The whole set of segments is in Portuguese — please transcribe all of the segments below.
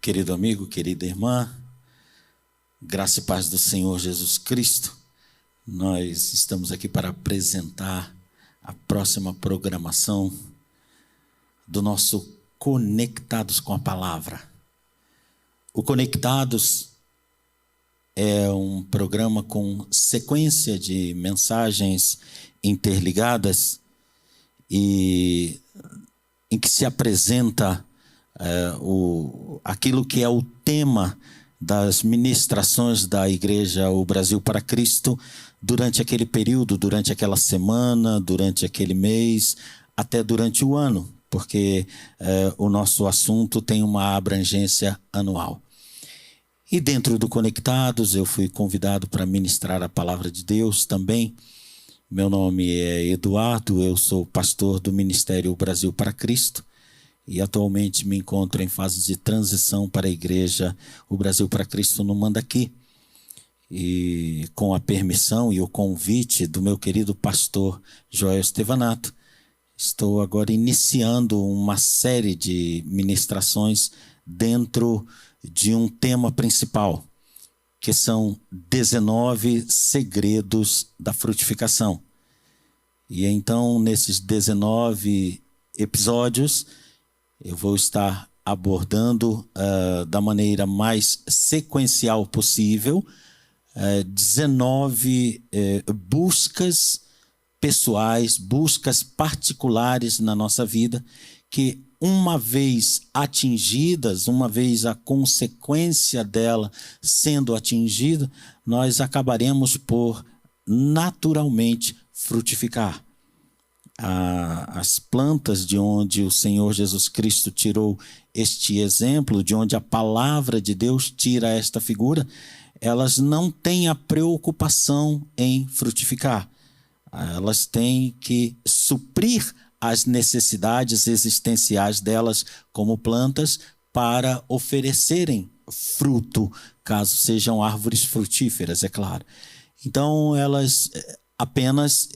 Querido amigo, querida irmã, graça e paz do Senhor Jesus Cristo, nós estamos aqui para apresentar a próxima programação do nosso Conectados com a Palavra. O Conectados é um programa com sequência de mensagens interligadas e em que se apresenta aquilo que é o tema das ministrações da Igreja O Brasil para Cristo durante aquele período, durante aquela semana, durante aquele mês, até durante o ano, porque o nosso assunto tem uma abrangência anual. E dentro do Conectados eu fui convidado para ministrar a Palavra de Deus também. Meu nome é Eduardo, eu sou pastor do Ministério O Brasil para Cristo. E atualmente me encontro em fase de transição para a Igreja O Brasil para Cristo no Mandaqui. E com a permissão e o convite do meu querido pastor Joel Estevanato, estou agora iniciando uma série de ministrações dentro de um tema principal, que são 19 segredos da frutificação. E então, nesses 19 episódios, eu vou estar abordando da maneira mais sequencial possível 19 buscas pessoais, buscas particulares na nossa vida, que uma vez atingidas, uma vez a consequência dela sendo atingida, nós acabaremos por naturalmente frutificar. As plantas de onde o Senhor Jesus Cristo tirou este exemplo, de onde a palavra de Deus tira esta figura, elas não têm a preocupação em frutificar. Elas têm que suprir as necessidades existenciais delas como plantas para oferecerem fruto, caso sejam árvores frutíferas, é claro. Então, elas apenas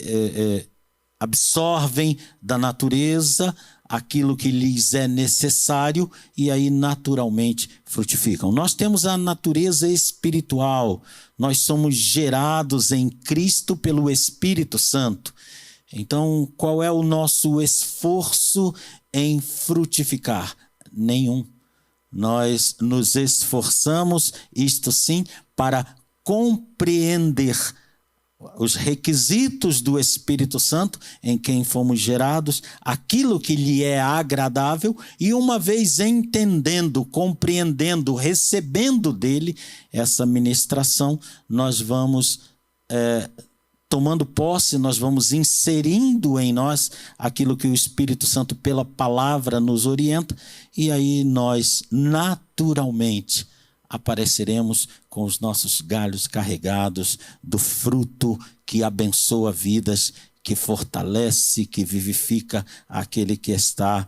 absorvem da natureza aquilo que lhes é necessário e aí naturalmente frutificam. Nós temos a natureza espiritual, nós somos gerados em Cristo pelo Espírito Santo. Então, qual é o nosso esforço em frutificar? Nenhum. Nós nos esforçamos, isto sim, para compreender os requisitos do Espírito Santo em quem fomos gerados, aquilo que lhe é agradável, e uma vez entendendo, compreendendo, recebendo dele essa ministração, nós vamos tomando posse, nós vamos inserindo em nós aquilo que o Espírito Santo pela palavra nos orienta, e aí nós naturalmente apareceremos com os nossos galhos carregados do fruto que abençoa vidas, que fortalece, que vivifica aquele que está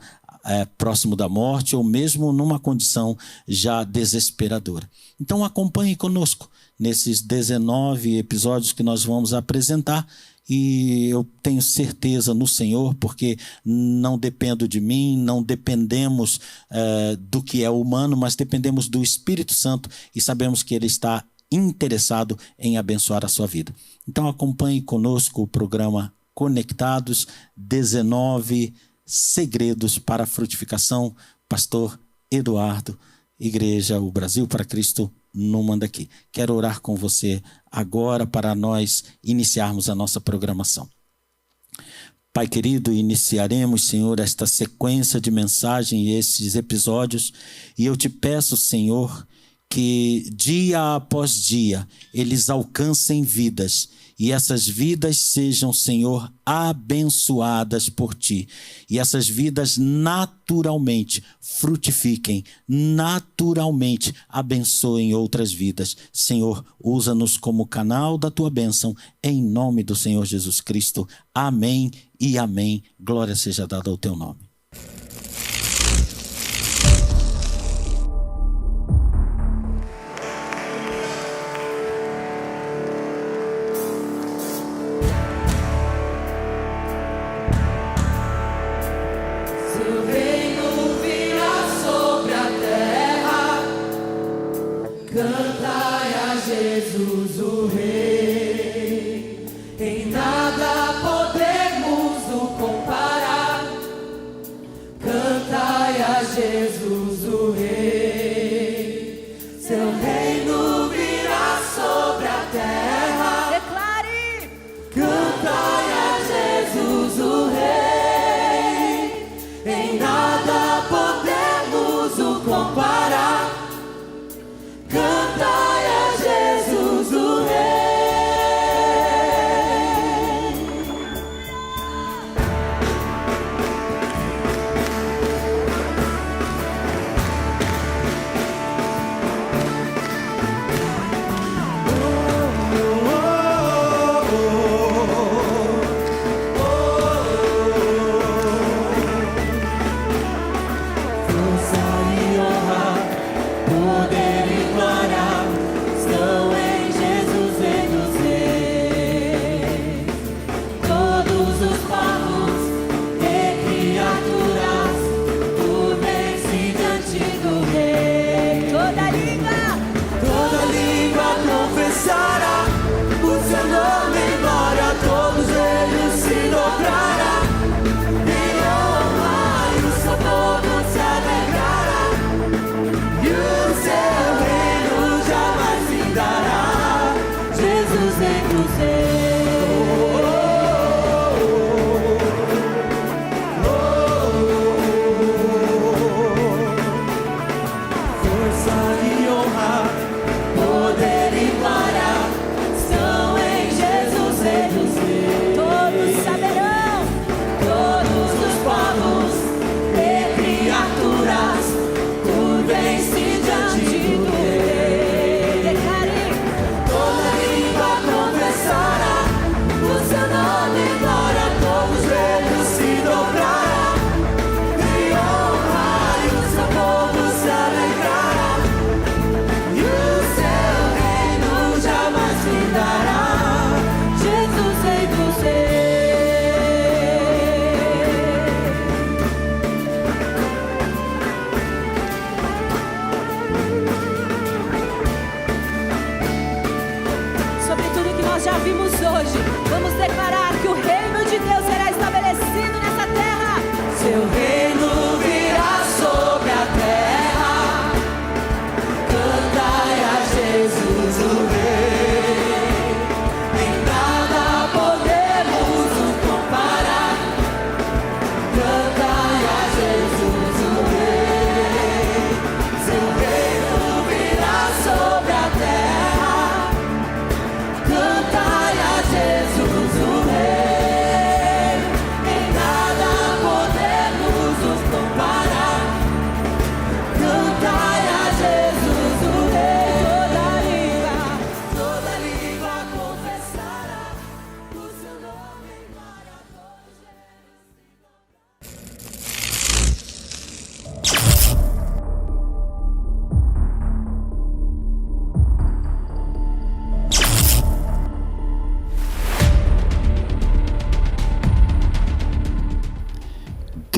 próximo da morte ou mesmo numa condição já desesperadora. Então acompanhe conosco nesses 19 episódios que nós vamos apresentar. E eu tenho certeza no Senhor, porque não dependo de mim, não dependemos do que é humano, mas dependemos do Espírito Santo e sabemos que Ele está interessado em abençoar a sua vida. Então acompanhe conosco o programa Conectados, 19 segredos para a frutificação, pastor Eduardo, Igreja O Brasil para Cristo no Mandaqui. Quero orar com você agora para nós iniciarmos a nossa programação. Pai querido, iniciaremos, Senhor, esta sequência de mensagem e esses episódios, e eu te peço, Senhor, que dia após dia eles alcancem vidas, e essas vidas sejam, Senhor, abençoadas por Ti. E essas vidas naturalmente frutifiquem, naturalmente abençoem outras vidas. Senhor, usa-nos como canal da Tua bênção, em nome do Senhor Jesus Cristo. Amém e amém. Glória seja dada ao Teu nome. Seu reino virá sobre a terra.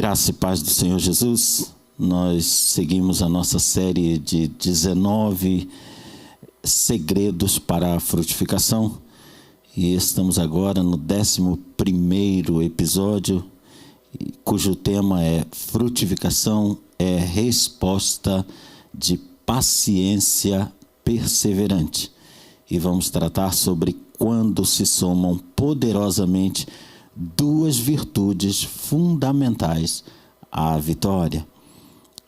Graça e paz do Senhor Jesus. Nós seguimos a nossa série de 19 segredos para a frutificação e estamos agora no 11º episódio, cujo tema é frutificação é resposta de paciência perseverante. E vamos tratar sobre quando se somam poderosamente duas virtudes fundamentais à vitória.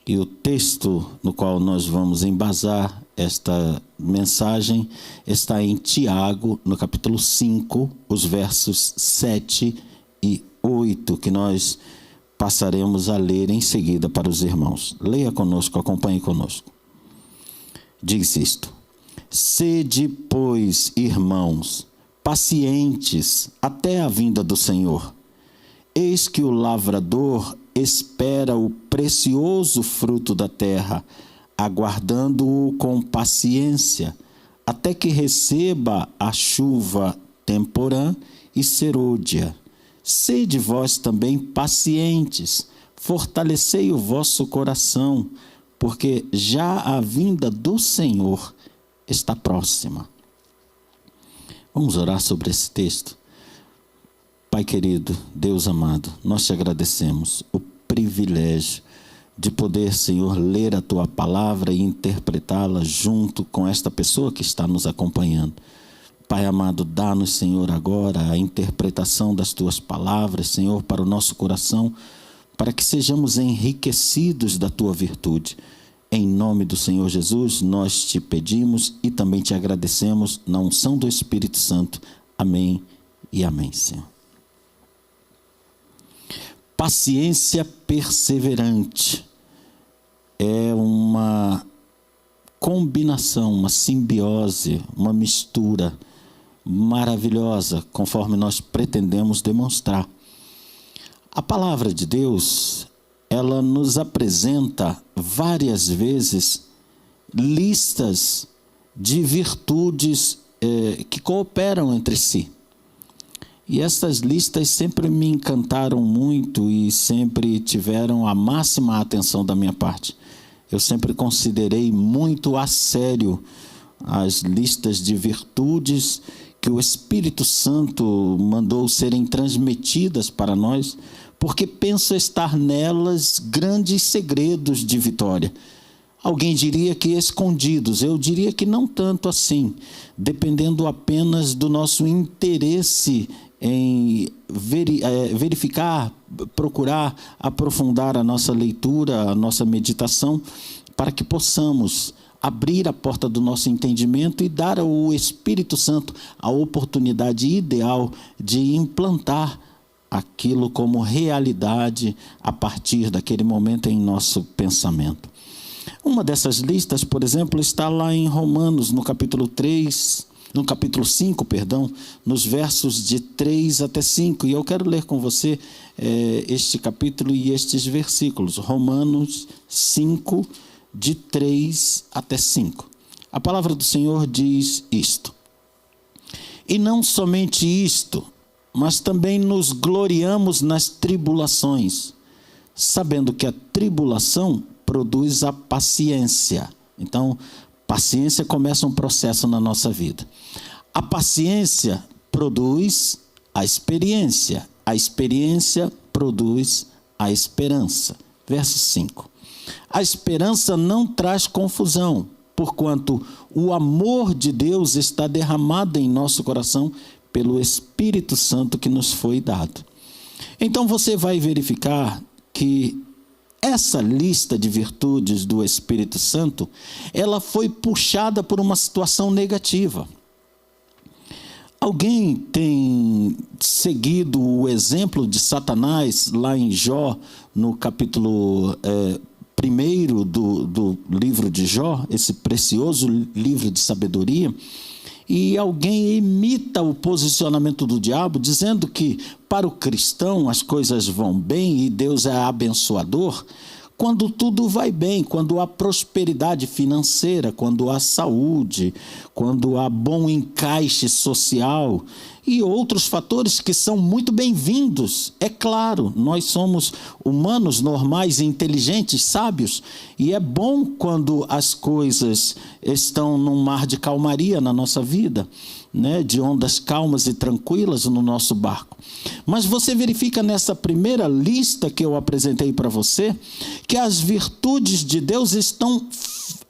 E o texto no qual nós vamos embasar esta mensagem está em Tiago, no capítulo 5, os versos 7 e 8, que nós passaremos a ler em seguida para os irmãos. Leia conosco, acompanhe conosco. Diz isto: sede, pois, irmãos, pacientes até a vinda do Senhor. Eis que o lavrador espera o precioso fruto da terra, aguardando-o com paciência, até que receba a chuva temporã e serôdia. Sede vós também pacientes, fortalecei o vosso coração, porque já a vinda do Senhor está próxima. Vamos orar sobre esse texto. Pai querido, Deus amado, nós te agradecemos o privilégio de poder, Senhor, ler a Tua palavra e interpretá-la junto com esta pessoa que está nos acompanhando. Pai amado, dá-nos, Senhor, agora a interpretação das Tuas palavras, Senhor, para o nosso coração, para que sejamos enriquecidos da Tua virtude. Em nome do Senhor Jesus, nós te pedimos e também te agradecemos na unção do Espírito Santo. Amém e amém, Senhor. Paciência perseverante é uma combinação, uma simbiose, uma mistura maravilhosa, conforme nós pretendemos demonstrar. A palavra de Deus, ela nos apresenta várias vezes listas de virtudes que cooperam entre si. E essas listas sempre me encantaram muito e sempre tiveram a máxima atenção da minha parte. Eu sempre considerei muito a sério as listas de virtudes que o Espírito Santo mandou serem transmitidas para nós, porque penso estar nelas grandes segredos de vitória. Alguém diria que escondidos, eu diria que não tanto assim, dependendo apenas do nosso interesse em verificar, procurar aprofundar a nossa leitura, a nossa meditação, para que possamos abrir a porta do nosso entendimento e dar ao Espírito Santo a oportunidade ideal de implantar aquilo como realidade a partir daquele momento em nosso pensamento. Uma dessas listas, por exemplo, está lá em Romanos, no capítulo 5, nos versos de 3 até 5. E eu quero ler com você este capítulo e estes versículos. Romanos 5, de 3 até 5. A palavra do Senhor diz isto: e não somente isto, mas também nos gloriamos nas tribulações, sabendo que a tribulação produz a paciência. Então, paciência começa um processo na nossa vida. A paciência produz a experiência produz a esperança. Verso 5. A esperança não traz confusão, porquanto o amor de Deus está derramado em nosso coração pelo Espírito Santo que nos foi dado. Então você vai verificar que essa lista de virtudes do Espírito Santo, ela foi puxada por uma situação negativa. Alguém tem seguido o exemplo de Satanás lá em Jó, no capítulo 1 do livro de Jó, esse precioso livro de sabedoria, e alguém imita o posicionamento do diabo, dizendo que para o cristão as coisas vão bem e Deus é abençoador, quando tudo vai bem, quando há prosperidade financeira, quando há saúde, quando há bom encaixe social e outros fatores que são muito bem-vindos. É claro, nós somos humanos normais, inteligentes, sábios, e é bom quando as coisas estão num mar de calmaria na nossa vida, né, de ondas calmas e tranquilas no nosso barco. Mas você verifica nessa primeira lista que eu apresentei para você, que as virtudes de Deus estão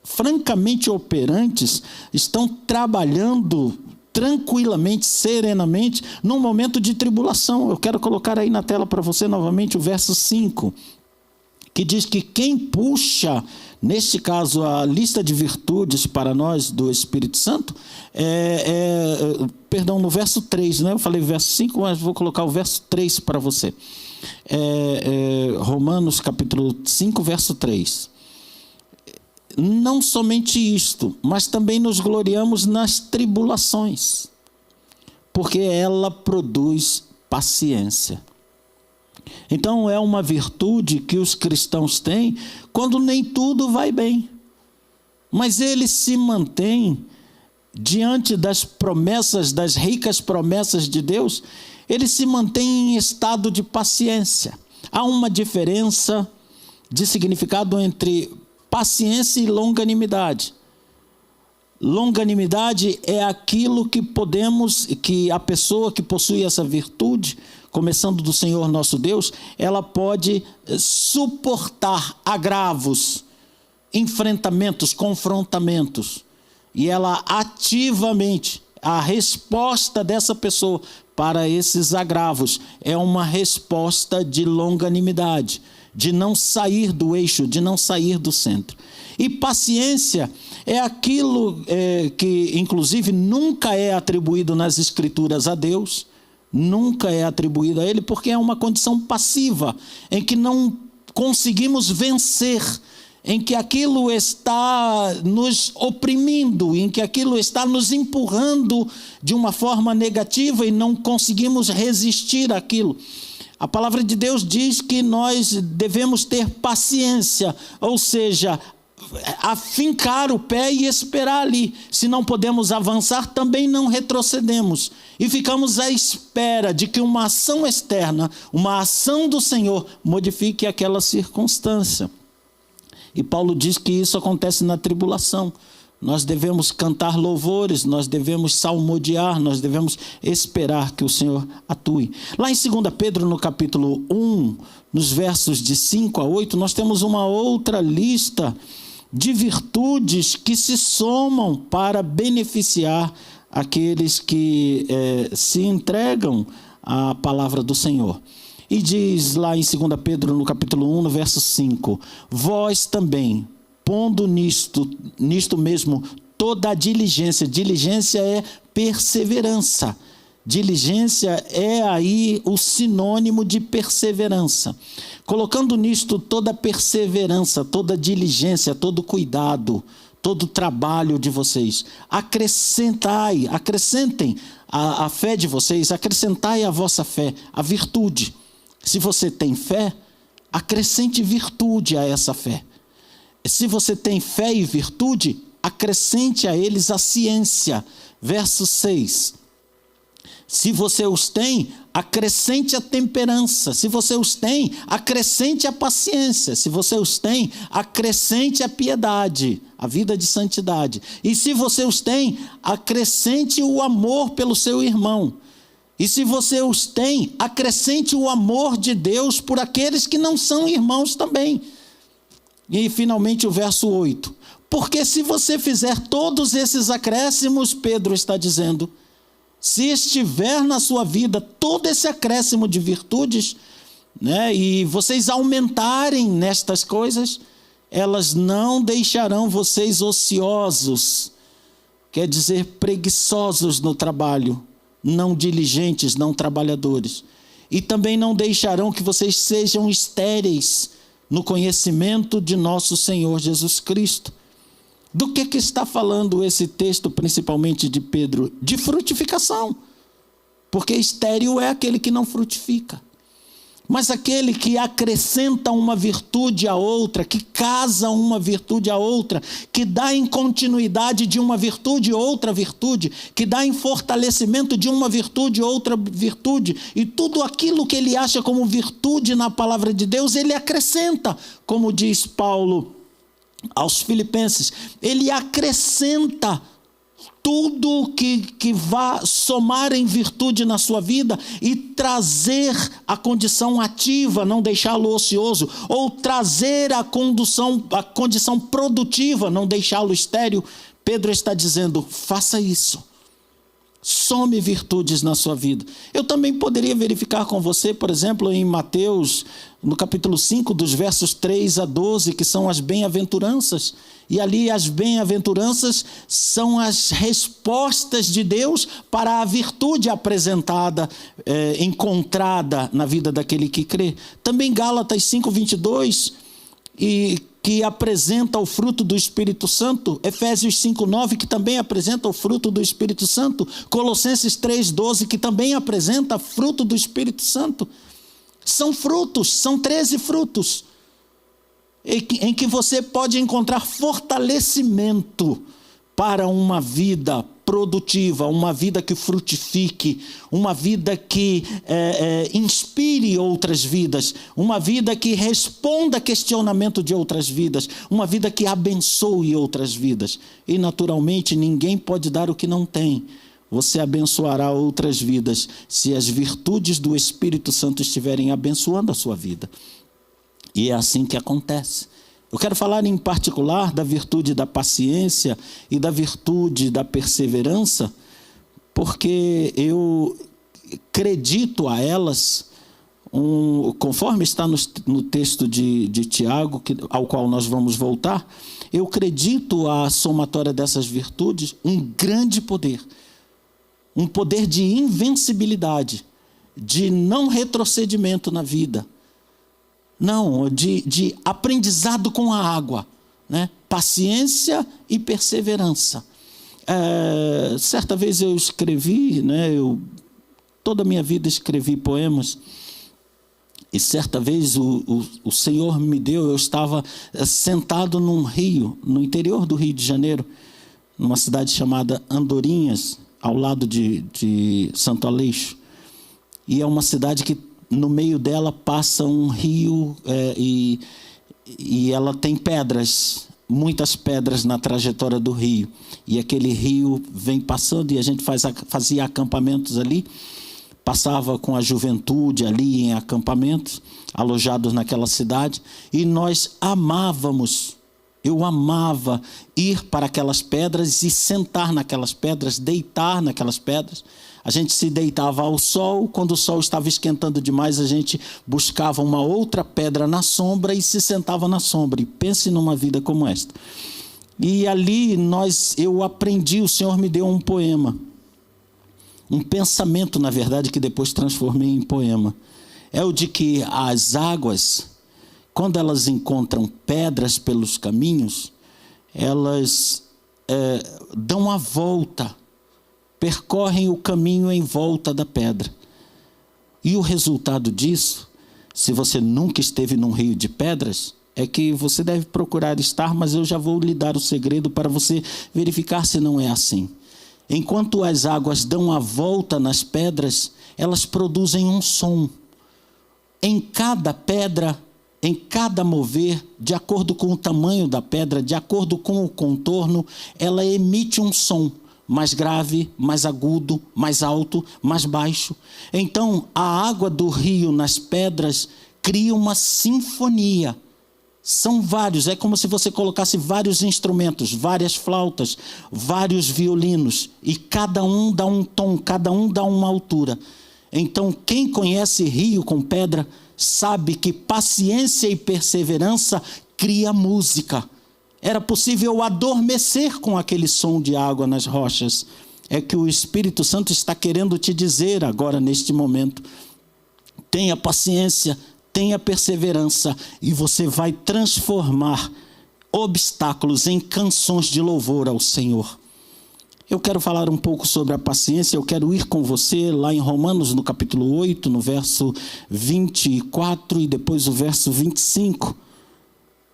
francamente operantes, estão trabalhando tranquilamente, serenamente, num momento de tribulação. Eu quero colocar aí na tela para você novamente o verso 5, que diz que quem puxa, neste caso, a lista de virtudes para nós do Espírito Santo, perdão, no verso 3, né? Eu falei verso 5, mas vou colocar o verso 3 para você. Romanos capítulo 5, verso 3. Não somente isto, mas também nos gloriamos nas tribulações, porque ela produz paciência. Então é uma virtude que os cristãos têm quando nem tudo vai bem, mas eles se mantêm diante das promessas, das ricas promessas de Deus, eles se mantêm em estado de paciência. Há uma diferença de significado entre paciência e longanimidade. Longanimidade é aquilo que a pessoa que possui essa virtude, começando do Senhor nosso Deus, ela pode suportar agravos, enfrentamentos, confrontamentos. E ela ativamente, a resposta dessa pessoa para esses agravos é uma resposta de longanimidade, de não sair do eixo, de não sair do centro. E paciência é aquilo que, inclusive, nunca é atribuído nas Escrituras a Deus, nunca é atribuído a Ele, porque é uma condição passiva, em que não conseguimos vencer, em que aquilo está nos oprimindo, em que aquilo está nos empurrando de uma forma negativa e não conseguimos resistir àquilo. A palavra de Deus diz que nós devemos ter paciência, ou seja, afincar o pé e esperar ali. Se não podemos avançar, também não retrocedemos. E ficamos à espera de que uma ação externa, uma ação do Senhor, modifique aquela circunstância. E Paulo diz que isso acontece na tribulação. Nós devemos cantar louvores, nós devemos salmodiar, nós devemos esperar que o Senhor atue. Lá em 2 Pedro, no capítulo 1, nos versos de 5 a 8, nós temos uma outra lista de virtudes que se somam para beneficiar aqueles que se entregam à palavra do Senhor. E diz lá em 2 Pedro, no capítulo 1, no verso 5, vós também, pondo nisto mesmo toda a diligência. Diligência é perseverança. Diligência é aí o sinônimo de perseverança. Colocando nisto toda a perseverança, toda a diligência, todo o cuidado, todo o trabalho de vocês. Acrescentem a fé de vocês, acrescentai a vossa fé, a virtude. Se você tem fé, acrescente virtude a essa fé. Se você tem fé e virtude, acrescente a eles a ciência. Verso 6. Se você os tem, acrescente a temperança. Se você os tem, acrescente a paciência. Se você os tem, acrescente a piedade, a vida de santidade. E se você os tem, acrescente o amor pelo seu irmão. E se você os tem, acrescente o amor de Deus por aqueles que não são irmãos também. E finalmente o verso 8. Porque se você fizer todos esses acréscimos, Pedro está dizendo, se estiver na sua vida todo esse acréscimo de virtudes, né, e vocês aumentarem nestas coisas, elas não deixarão vocês ociosos, quer dizer, preguiçosos no trabalho, não diligentes, não trabalhadores. E também não deixarão que vocês sejam estéreis no conhecimento de nosso Senhor Jesus Cristo. Do que está falando esse texto, principalmente de Pedro? De frutificação. Porque estéril é aquele que não frutifica. Mas aquele que acrescenta uma virtude à outra, que casa uma virtude à outra, que dá em continuidade de uma virtude outra virtude, que dá em fortalecimento de uma virtude outra virtude, e tudo aquilo que ele acha como virtude na palavra de Deus, ele acrescenta, como diz Paulo aos Filipenses, ele acrescenta tudo que vá somar em virtude na sua vida e trazer a condição ativa, não deixá-lo ocioso, ou trazer a condição produtiva, não deixá-lo estéril. Pedro está dizendo, faça isso. Some virtudes na sua vida. Eu também poderia verificar com você, por exemplo, em Mateus, no capítulo 5, dos versos 3 a 12, que são as bem-aventuranças. E ali as bem-aventuranças são as respostas de Deus para a virtude apresentada, encontrada na vida daquele que crê. Também Gálatas 5, 22, que apresenta o fruto do Espírito Santo, Efésios 5:9, que também apresenta o fruto do Espírito Santo, Colossenses 3:12, que também apresenta fruto do Espírito Santo. São frutos, são 13 frutos, em que você pode encontrar fortalecimento para uma vida produtiva, uma vida que frutifique, uma vida que inspire outras vidas, uma vida que responda a questionamento de outras vidas, uma vida que abençoe outras vidas. E naturalmente ninguém pode dar o que não tem. Você abençoará outras vidas se as virtudes do Espírito Santo estiverem abençoando a sua vida. E é assim que acontece. Eu quero falar em particular da virtude da paciência e da virtude da perseverança, porque eu acredito a elas, conforme está no texto de Tiago, ao qual nós vamos voltar, eu acredito à somatória dessas virtudes um grande poder, um poder de invencibilidade, de não retrocedimento na vida. Não, de aprendizado com a água, né? Paciência e perseverança. Certa vez eu escrevi, né? Toda a minha vida escrevi poemas, e certa vez o Senhor me deu, eu estava sentado num rio, no interior do Rio de Janeiro, numa cidade chamada Andorinhas, ao lado de Santo Aleixo, e é uma cidade que no meio dela passa um rio e ela tem pedras, muitas pedras na trajetória do rio. E aquele rio vem passando e a gente fazia acampamentos ali, passava com a juventude ali em acampamentos, alojados naquela cidade, e nós amávamos, eu amava ir para aquelas pedras e sentar naquelas pedras, deitar naquelas pedras. A gente se deitava ao sol, quando o sol estava esquentando demais, a gente buscava uma outra pedra na sombra e se sentava na sombra. E pense numa vida como esta. E ali eu aprendi, o Senhor me deu um poema, um pensamento, na verdade, que depois transformei em poema. É o de que as águas, quando elas encontram pedras pelos caminhos, elas dão a volta, percorrem o caminho em volta da pedra. E o resultado disso, se você nunca esteve num rio de pedras, é que você deve procurar estar, mas eu já vou lhe dar o segredo para você verificar se não é assim. Enquanto as águas dão a volta nas pedras, elas produzem um som. Em cada pedra, em cada mover, de acordo com o tamanho da pedra, de acordo com o contorno, ela emite um som. Mais grave, mais agudo, mais alto, mais baixo. Então, a água do rio nas pedras cria uma sinfonia. São vários, é como se você colocasse vários instrumentos, várias flautas, vários violinos, e cada um dá um tom, cada um dá uma altura. Então, quem conhece rio com pedra, sabe que paciência e perseverança cria música. Era possível adormecer com aquele som de água nas rochas. É que o Espírito Santo está querendo te dizer agora, neste momento. Tenha paciência, tenha perseverança, e você vai transformar obstáculos em canções de louvor ao Senhor. Eu quero falar um pouco sobre a paciência, eu quero ir com você lá em Romanos, no capítulo 8, no verso 24 e depois o verso 25.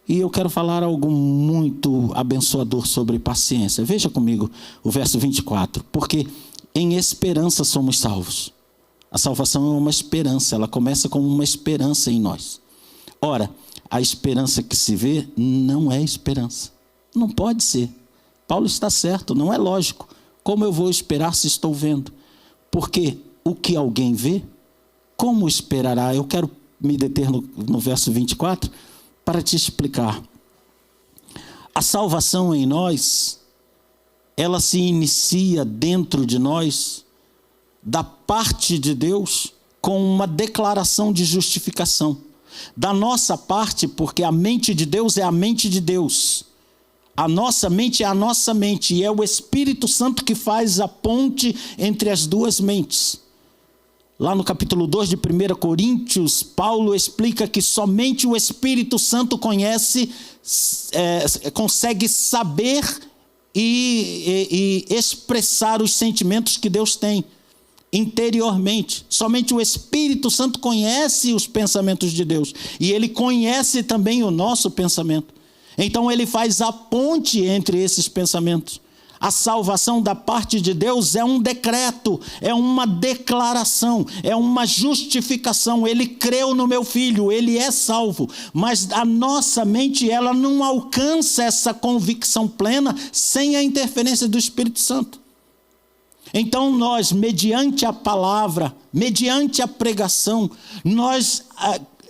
E eu quero falar algo muito abençoador sobre paciência. Veja comigo o verso 24. Porque em esperança somos salvos. A salvação é uma esperança, ela começa como uma esperança em nós. Ora, a esperança que se vê não é esperança. Não pode ser. Paulo está certo, não é lógico. Como eu vou esperar se estou vendo? Porque o que alguém vê, como esperará? Eu quero me deter no verso 24 para te explicar. A salvação em nós, ela se inicia dentro de nós, da parte de Deus, com uma declaração de justificação. Da nossa parte, porque a mente de Deus é a mente de Deus. A nossa mente é a nossa mente, e é o Espírito Santo que faz a ponte entre as duas mentes. Lá no capítulo 2 de 1 Coríntios, Paulo explica que somente o Espírito Santo consegue saber e expressar os sentimentos que Deus tem interiormente. Somente o Espírito Santo conhece os pensamentos de Deus, e ele conhece também o nosso pensamento. Então ele faz a ponte entre esses pensamentos. A salvação da parte de Deus é um decreto, é uma declaração, é uma justificação. Ele creu no meu filho, ele é salvo. Mas a nossa mente, ela não alcança essa convicção plena sem a interferência do Espírito Santo. Então nós, mediante a palavra, mediante a pregação,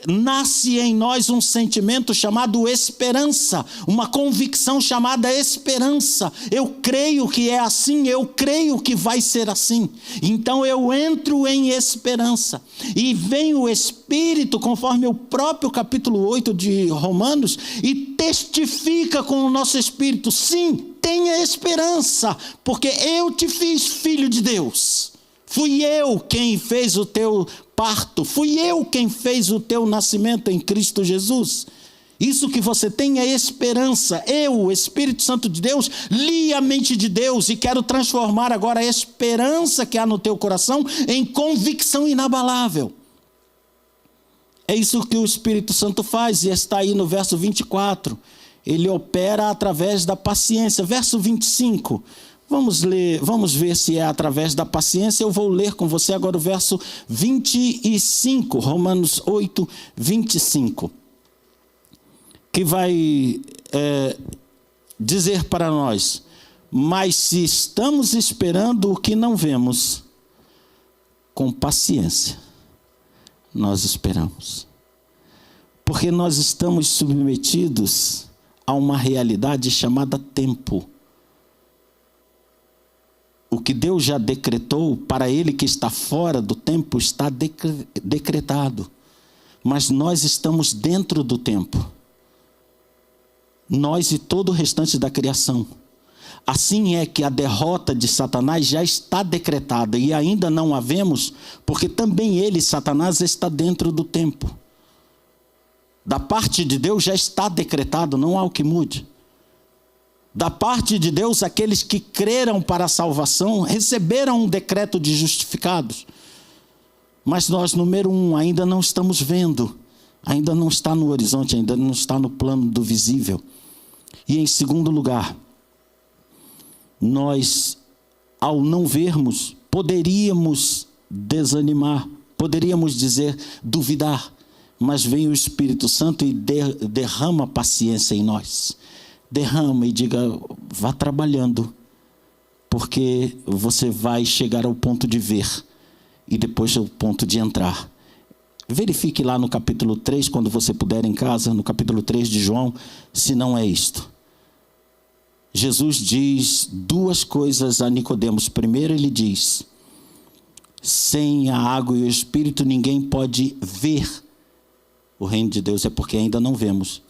nasce em nós um sentimento chamado esperança, uma convicção chamada esperança. Eu creio que é assim, eu creio que vai ser assim. Então eu entro em esperança, e vem o Espírito, conforme o próprio capítulo 8 de Romanos, e testifica com o nosso espírito: sim, tenha esperança, porque eu te fiz filho de Deus. Fui eu quem fez o teu parto, fui eu quem fez o teu nascimento em Cristo Jesus. Isso que você tem é esperança. Eu, o Espírito Santo de Deus, li a mente de Deus e quero transformar agora a esperança que há no teu coração em convicção inabalável. É isso que o Espírito Santo faz, e está aí no verso 24. Ele opera através da paciência. Verso 25. Vamos ver se é através da paciência. Eu vou ler com você agora o verso 25, Romanos 8, 25. Que vai dizer para nós: mas se estamos esperando o que não vemos, com paciência nós esperamos. Porque nós estamos submetidos a uma realidade chamada tempo. O que Deus já decretou para ele que está fora do tempo está decretado. Mas nós estamos dentro do tempo. Nós e todo o restante da criação. Assim é que a derrota de Satanás já está decretada, e ainda não a vemos, porque também ele, Satanás, está dentro do tempo. Da parte de Deus já está decretado, não há o que mude. Da parte de Deus, aqueles que creram para a salvação receberam um decreto de justificados. Mas nós, número 1, ainda não estamos vendo, ainda não está no horizonte, ainda não está no plano do visível. E em segundo lugar, nós, ao não vermos, poderíamos desanimar, poderíamos dizer, duvidar, mas vem o Espírito Santo e derrama paciência em nós. Derrama e diga: vá trabalhando, porque você vai chegar ao ponto de ver e depois ao ponto de entrar. Verifique lá no capítulo 3, quando você puder em casa, no capítulo 3 de João, se não é isto. Jesus diz duas coisas a Nicodemos. Primeiro ele diz: sem a água e o Espírito ninguém pode ver o reino de Deus, é porque ainda não vemos.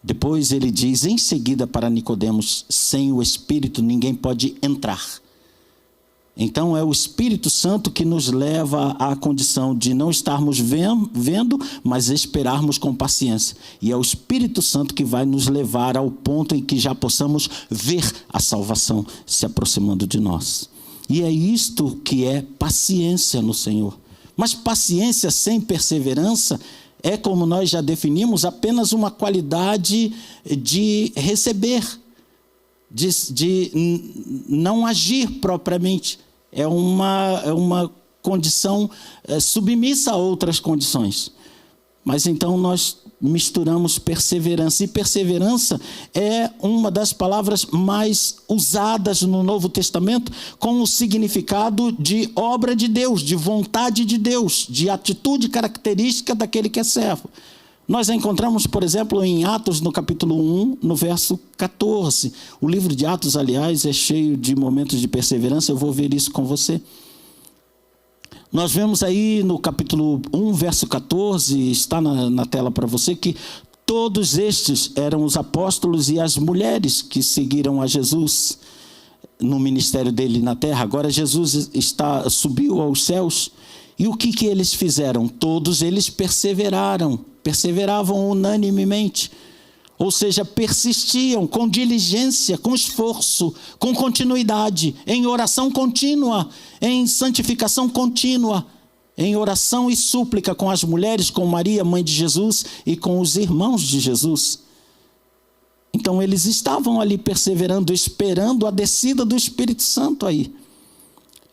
Depois ele diz em seguida para Nicodemos: sem o Espírito ninguém pode entrar. Então é o Espírito Santo que nos leva à condição de não estarmos vendo, mas esperarmos com paciência. E é o Espírito Santo que vai nos levar ao ponto em que já possamos ver a salvação se aproximando de nós. E é isto que é paciência no Senhor. Mas paciência sem perseverança é, como nós já definimos, apenas uma qualidade de receber, de não agir propriamente. É uma condição submissa a outras condições. Mas então nós misturamos perseverança. E perseverança é uma das palavras mais usadas no Novo Testamento com o significado de obra de Deus, de vontade de Deus, de atitude característica daquele que é servo. Nós a encontramos, por exemplo, em Atos, no capítulo 1, no verso 14. O livro de Atos, aliás, é cheio de momentos de perseverança. Eu vou ver isso com você. Nós vemos aí no capítulo 1, verso 14, está na tela para você, que todos estes eram os apóstolos e as mulheres que seguiram a Jesus no ministério dele na terra. Agora Jesus subiu aos céus. E o que eles fizeram? Todos eles perseveravam unanimemente. Ou seja, persistiam com diligência, com esforço, com continuidade, em oração contínua, em santificação contínua, em oração e súplica com as mulheres, com Maria, mãe de Jesus, e com os irmãos de Jesus. Então eles estavam ali perseverando, esperando a descida do Espírito Santo aí.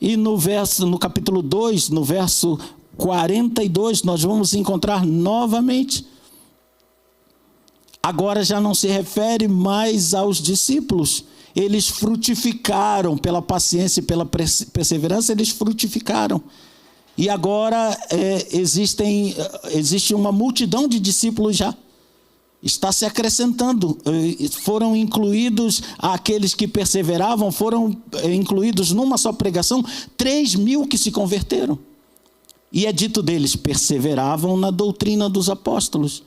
E no capítulo 2, no verso 42, nós vamos encontrar novamente. Agora já não se refere mais aos discípulos. Eles frutificaram pela paciência e pela perseverança, eles frutificaram. E agora existe uma multidão de discípulos já. Está se acrescentando. Foram incluídos aqueles que perseveravam, foram incluídos numa só pregação, 3.000 que se converteram. E é dito deles, perseveravam na doutrina dos apóstolos,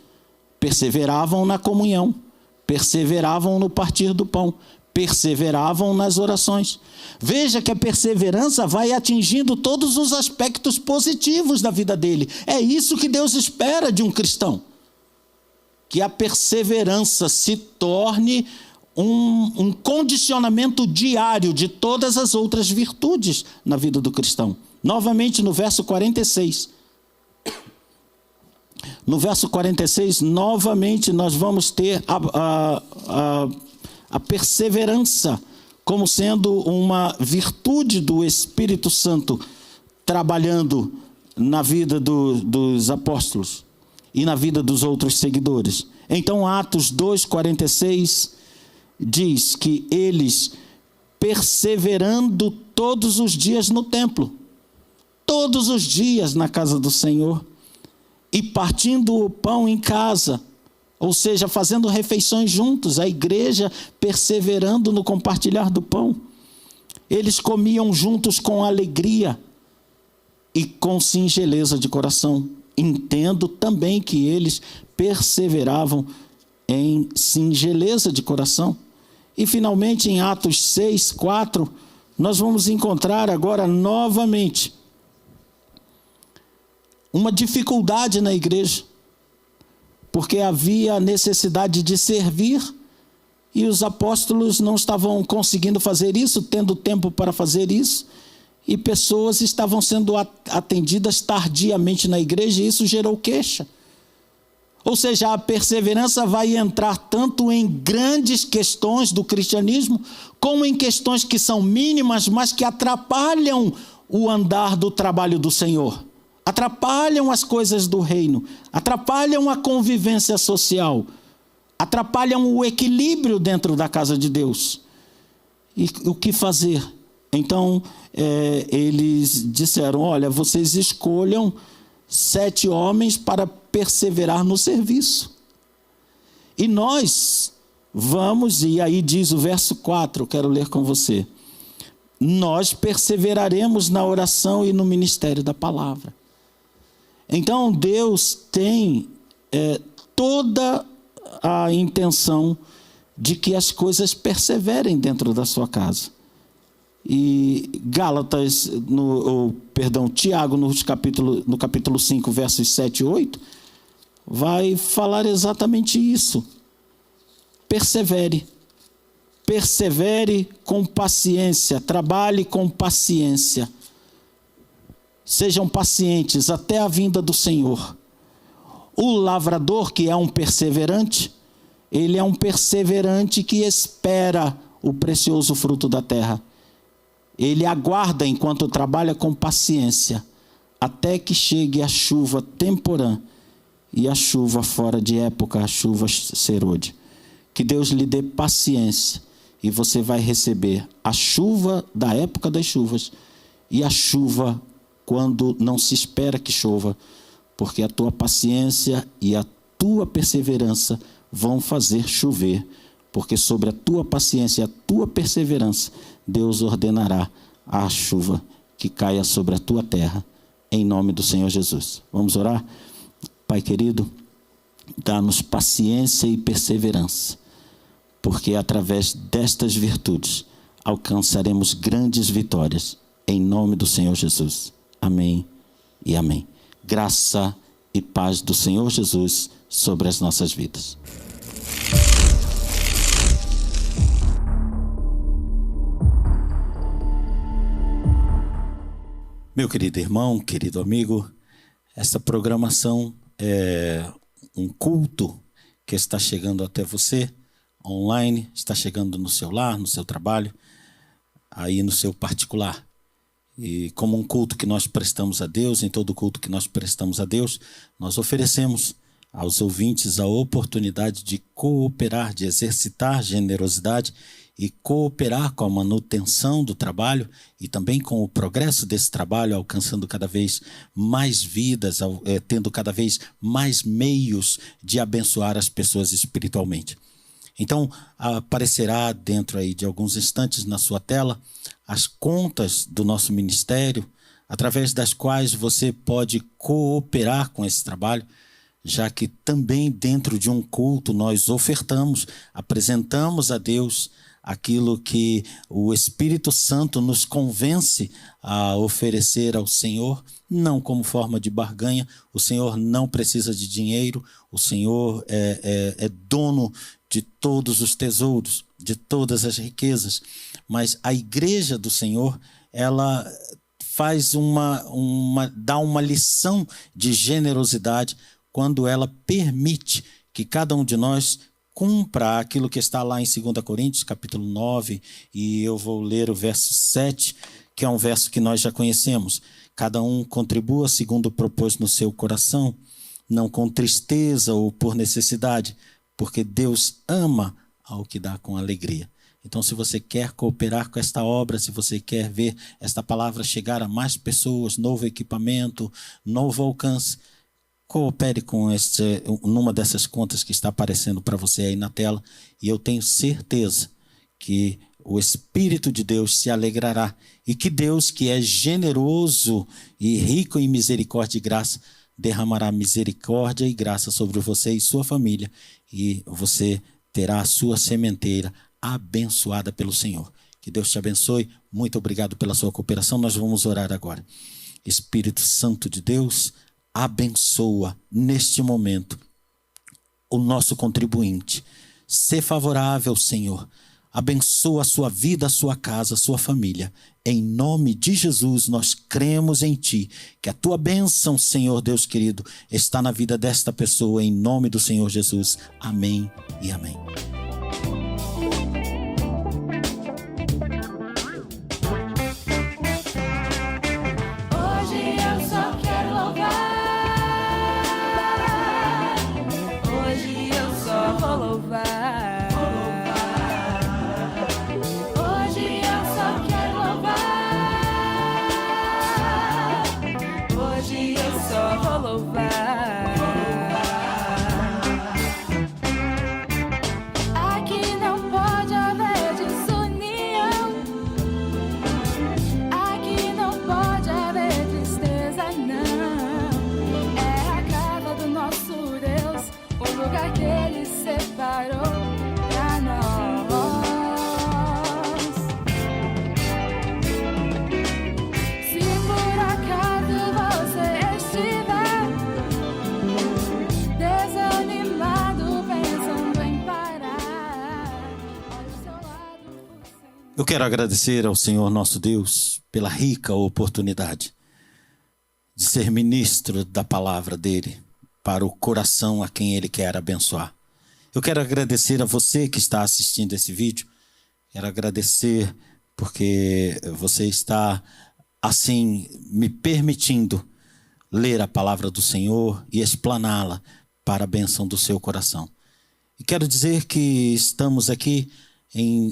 perseveravam na comunhão, perseveravam no partir do pão, perseveravam nas orações. Veja que a perseverança vai atingindo todos os aspectos positivos da vida dele. É isso que Deus espera de um cristão. Que a perseverança se torne um condicionamento diário de todas as outras virtudes na vida do cristão. Novamente no verso 46. No verso 46, novamente nós vamos ter a perseverança como sendo uma virtude do Espírito Santo trabalhando na vida dos apóstolos e na vida dos outros seguidores. Então Atos 2,46 diz que eles perseverando todos os dias no templo, todos os dias na casa do Senhor, e partindo o pão em casa, ou seja, fazendo refeições juntos, a igreja perseverando no compartilhar do pão. Eles comiam juntos com alegria e com singeleza de coração. Entendo também que eles perseveravam em singeleza de coração. E finalmente em Atos 6:4, nós vamos encontrar agora novamente uma dificuldade na igreja, porque havia necessidade de servir e os apóstolos não estavam conseguindo fazer isso, tendo tempo para fazer isso, e pessoas estavam sendo atendidas tardiamente na igreja, e isso gerou queixa. Ou seja, a perseverança vai entrar tanto em grandes questões do cristianismo, como em questões que são mínimas, mas que atrapalham o andar do trabalho do Senhor. Atrapalham as coisas do reino, atrapalham a convivência social, atrapalham o equilíbrio dentro da casa de Deus. E o que fazer? Então, eles disseram, olha, vocês escolham 7 homens para perseverar no serviço. E nós vamos, e aí diz o verso 4, eu quero ler com você. Nós perseveraremos na oração e no ministério da palavra. Então, Deus tem toda a intenção de que as coisas perseverem dentro da sua casa. E Gálatas, Tiago, no capítulo 5, versos 7 e 8, vai falar exatamente isso. Persevere com paciência, trabalhe com paciência. Sejam pacientes até a vinda do Senhor. O lavrador, que é um perseverante, ele é um perseverante que espera o precioso fruto da terra. Ele aguarda enquanto trabalha com paciência, até que chegue a chuva temporã e a chuva fora de época, a chuva serôdia. Que Deus lhe dê paciência e você vai receber a chuva da época das chuvas e a chuva quando não se espera que chova, porque a tua paciência e a tua perseverança vão fazer chover, porque sobre a tua paciência e a tua perseverança, Deus ordenará a chuva que caia sobre a tua terra, em nome do Senhor Jesus. Vamos orar? Pai querido, dá-nos paciência e perseverança, porque através destas virtudes alcançaremos grandes vitórias, em nome do Senhor Jesus. Amém e amém. Graça e paz do Senhor Jesus sobre as nossas vidas. Meu querido irmão, querido amigo, essa programação é um culto que está chegando até você, online, está chegando no seu lar, no seu trabalho, aí no seu particular. E como um culto que nós prestamos a Deus, em todo culto que nós prestamos a Deus, nós oferecemos aos ouvintes a oportunidade de cooperar, de exercitar generosidade e cooperar com a manutenção do trabalho e também com o progresso desse trabalho, alcançando cada vez mais vidas, tendo cada vez mais meios de abençoar as pessoas espiritualmente. Então, aparecerá dentro aí de alguns instantes na sua tela as contas do nosso ministério, através das quais você pode cooperar com esse trabalho, já que também dentro de um culto nós ofertamos, apresentamos a Deus aquilo que o Espírito Santo nos convence a oferecer ao Senhor, não como forma de barganha. O Senhor não precisa de dinheiro, o Senhor é dono de todos os tesouros, de todas as riquezas, mas a igreja do Senhor, ela faz dá uma lição de generosidade quando ela permite que cada um de nós cumpra aquilo que está lá em 2 Coríntios, capítulo 9, e eu vou ler o verso 7, que é um verso que nós já conhecemos. Cada um contribua segundo propôs no seu coração, não com tristeza ou por necessidade, porque Deus ama ao que dá com alegria. Então, se você quer cooperar com esta obra, se você quer ver esta palavra chegar a mais pessoas, novo equipamento, novo alcance, coopere com numa dessas contas que está aparecendo para você aí na tela, e eu tenho certeza que o Espírito de Deus se alegrará e que Deus, que é generoso e rico em misericórdia e graça, derramará misericórdia e graça sobre você e sua família, e você terá a sua sementeira abençoada pelo Senhor. Que Deus te abençoe. Muito obrigado pela sua cooperação. Nós vamos orar agora. Espírito Santo de Deus, abençoa neste momento o nosso contribuinte. Sê favorável, Senhor. Abençoa a sua vida, a sua casa, a sua família. Em nome de Jesus, nós cremos em Ti. Que a Tua bênção, Senhor Deus querido, está na vida desta pessoa. Em nome do Senhor Jesus. Amém e amém. Eu quero agradecer ao Senhor nosso Deus pela rica oportunidade de ser ministro da palavra dele para o coração a quem ele quer abençoar. Eu quero agradecer a você que está assistindo esse vídeo. Quero agradecer porque você está, assim, me permitindo ler a palavra do Senhor e explaná-la para a bênção do seu coração. E quero dizer que estamos aqui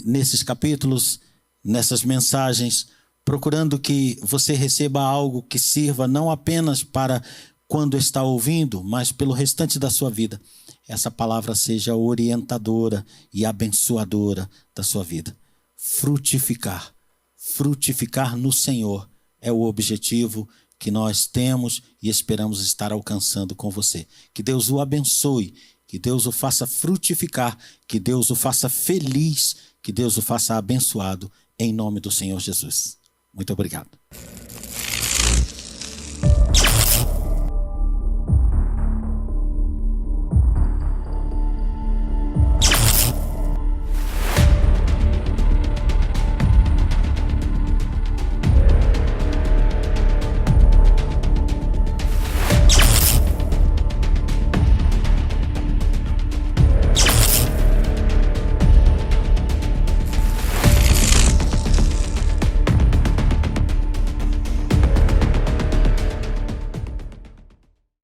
nesses capítulos, nessas mensagens, procurando que você receba algo que sirva não apenas para quando está ouvindo, mas pelo restante da sua vida. Essa palavra seja orientadora e abençoadora da sua vida. Frutificar no Senhor é o objetivo que nós temos e esperamos estar alcançando com você. Que Deus o abençoe, que Deus o faça frutificar, que Deus o faça feliz, que Deus o faça abençoado, em nome do Senhor Jesus. Muito obrigado.